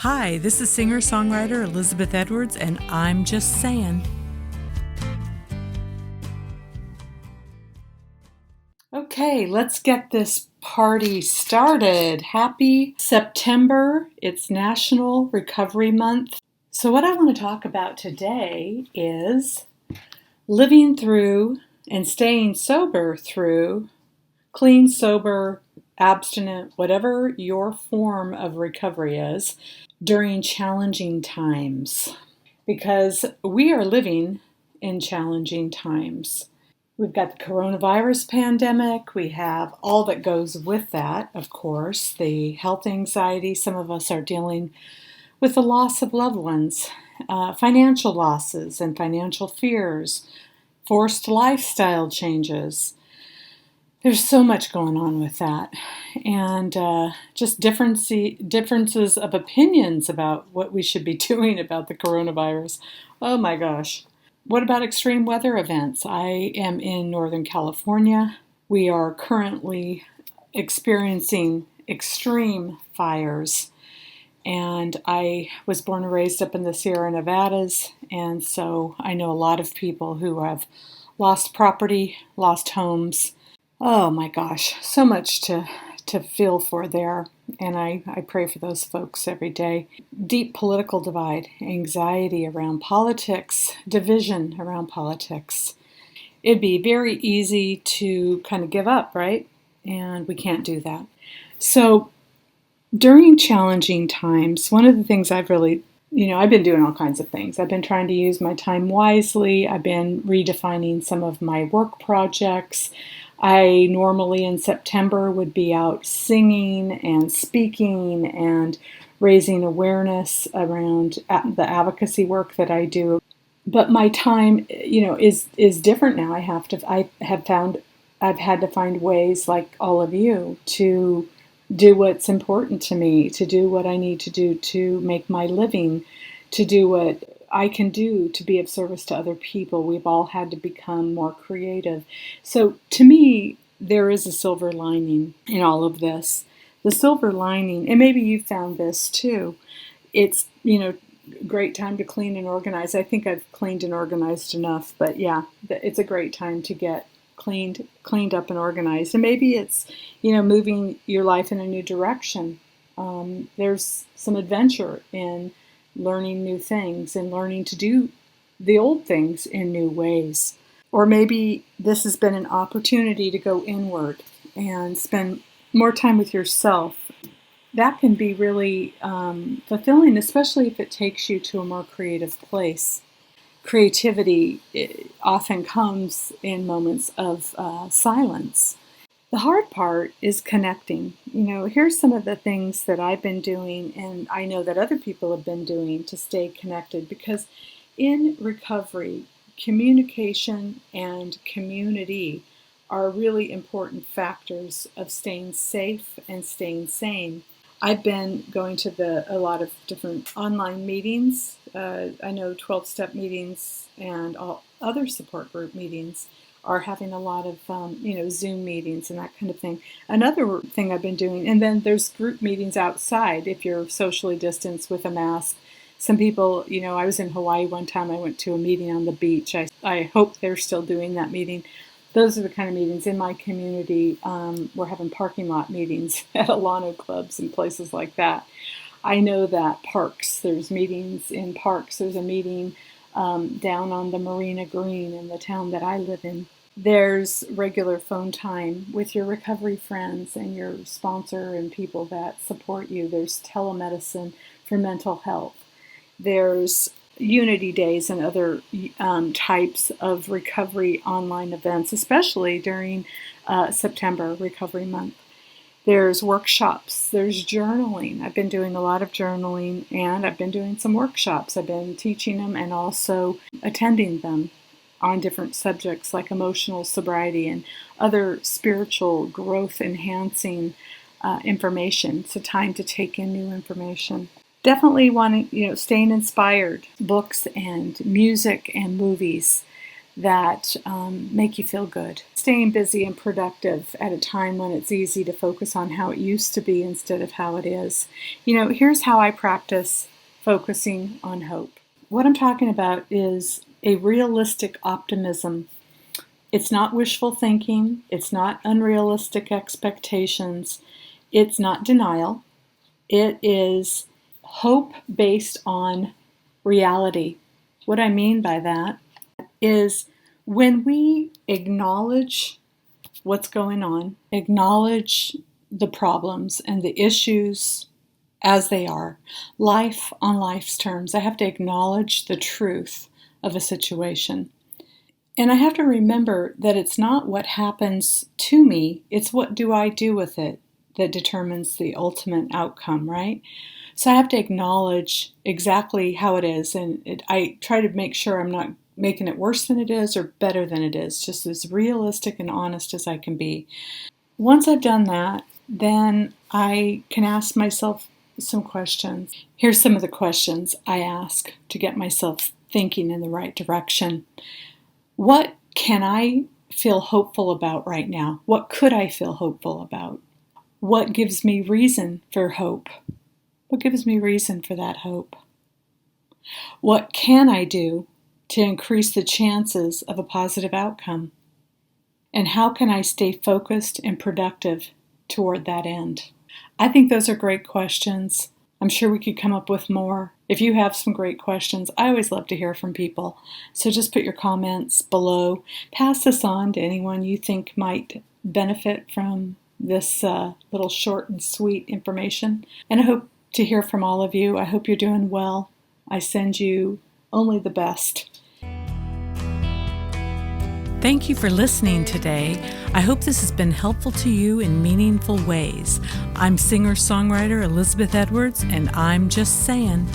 Hi, this is singer-songwriter Elizabeth Edwards, and I'm just saying. Okay, let's get this party started. Happy September. It's National Recovery Month. So what I want to talk about today is living through and staying sober through clean, sober, abstinent, whatever your form of recovery is, during challenging times. Because we are living in challenging times. We've got the coronavirus pandemic. We have all that goes with that, of course, the health anxiety. Some of us are dealing with the loss of loved ones, financial losses and financial fears, forced lifestyle changes. There's so much going on with that, and just differences of opinions about what we should be doing about the coronavirus. Oh my gosh. What about extreme weather events? I am in Northern California. We are currently experiencing extreme fires, and I was born and raised up in the Sierra Nevadas, and so I know a lot of people who have lost property, lost homes. Oh my gosh, so much to feel for there. And I pray for those folks every day. Deep political divide, anxiety around politics, division around politics. It'd be very easy to kind of give up, right? And we can't do that. So during challenging times, one of the things I've been doing all kinds of things. I've been trying to use my time wisely. I've been redefining some of my work projects. I normally in September would be out singing and speaking and raising awareness around the advocacy work that I do. But my time, is different now. I've had to find ways, like all of you, to do what's important to me, to do what I need to do to make my living, to do what I can do to be of service to other people. We've all had to become more creative. So to me, there is a silver lining in all of this. The silver lining, and maybe you found this too, it's, great time to clean and organize. I think I've cleaned and organized enough, but yeah, it's a great time to get cleaned up and organized. And maybe it's, moving your life in a new direction. There's some adventure in learning new things and learning to do the old things in new ways. Or maybe this has been an opportunity to go inward and spend more time with yourself. That can be really fulfilling, especially if it takes you to a more creative place. Creativity often comes in moments of silence. The hard part is connecting. Here's some of the things that I've been doing, and I know that other people have been doing to stay connected, because in recovery, communication and community are really important factors of staying safe and staying sane. I've been going to a lot of different online meetings. I know 12-step meetings and all other support group meetings are having a lot of, Zoom meetings and that kind of thing. Another thing I've been doing, and then there's group meetings outside if you're socially distanced with a mask. Some people, I was in Hawaii one time. I went to a meeting on the beach. I hope they're still doing that meeting. Those are the kind of meetings in my community. We're having parking lot meetings at Alano clubs and places like that. I know that there's meetings in parks. There's a meeting down on the Marina Green in the town that I live in. There's regular phone time with your recovery friends and your sponsor and people that support you. There's telemedicine for mental health. There's Unity Days and other types of recovery online events, especially during September Recovery Month. There's workshops, there's journaling. I've been doing a lot of journaling, and I've been doing some workshops. I've been teaching them and also attending them on different subjects like emotional sobriety and other spiritual growth enhancing information. It's a time to take in new information. Definitely wanting, staying inspired. Books and music and movies. that make you feel good. Staying busy and productive at a time when it's easy to focus on how it used to be instead of how it is. Here's how I practice focusing on hope. What I'm talking about is a realistic optimism. It's not wishful thinking. It's not unrealistic expectations. It's not denial. It is hope based on reality. What I mean by that is when we acknowledge what's going on, acknowledge the problems and the issues as they are, life on life's terms. I have to acknowledge the truth of a situation. And I have to remember that it's not what happens to me, it's what do I do with it that determines the ultimate outcome, right? So I have to acknowledge exactly how it is, and I try to make sure I'm not making it worse than it is or better than it is, just as realistic and honest as I can be. Once I've done that, then I can ask myself some questions. Here's some of the questions I ask to get myself thinking in the right direction. What can I feel hopeful about right now? What could I feel hopeful about? What gives me reason for hope? What gives me reason for that hope? What can I do to increase the chances of a positive outcome? And how can I stay focused and productive toward that end? I think those are great questions. I'm sure we could come up with more. If you have some great questions, I always love to hear from people. So just put your comments below. Pass this on to anyone you think might benefit from this little short and sweet information. And I hope to hear from all of you. I hope you're doing well. I send you only the best. Thank you for listening today. I hope this has been helpful to you in meaningful ways. I'm singer-songwriter Elizabeth Edwards, and I'm just saying.